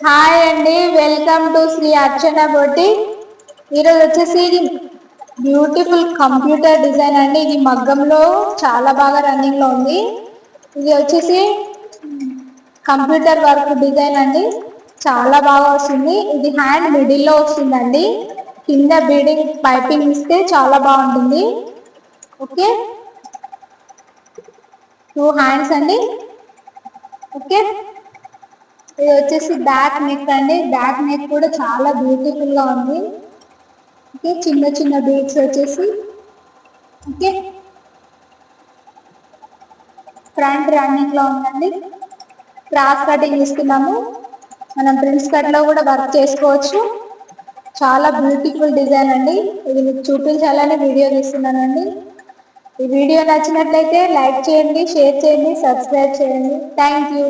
Hi అండి, welcome to Shri అర్చన బొట్టి. ఈరోజు వచ్చేసి బ్యూటిఫుల్ కంప్యూటర్ డిజైన్ అండి. ఇది మగ్గంలో చాలా బాగా రన్నింగ్ లో ఉంది. ఇది వచ్చేసి కంప్యూటర్ వర్క్ డిజైన్ అండి, చాలా బాగా వస్తుంది. ఇది హ్యాండ్ మిడిల్ లో వస్తుందండి. కింద బీడింగ్ పైపింగ్ ఇస్తే చాలా బాగుంటుంది. ఓకే, 2 హ్యాండ్స్ అండి. ఓకే, ఇది వచ్చేసి బ్యాక్ నెక్ అండి. బ్యాక్ నెక్ కూడా చాలా బ్యూటిఫుల్ గా ఉంది. ఓకే, చిన్న చిన్న బీడ్స్ వచ్చేసి. ఓకే, ఫ్రంట్ రన్నింగ్ లో ఉందండి. క్రాస్ కటింగ్ ఇస్తున్నాము. మనం ప్రిన్స్ కట్ లో కూడా వర్క్ చేసుకోవచ్చు. చాలా బ్యూటిఫుల్ డిజైన్ అండి. ఇది మీకు చూపించాలని వీడియో తీస్తున్నానండి. ఈ వీడియో నచ్చినట్లయితే లైక్ చేయండి, షేర్ చేయండి, సబ్స్క్రైబ్ చేయండి. Thank you.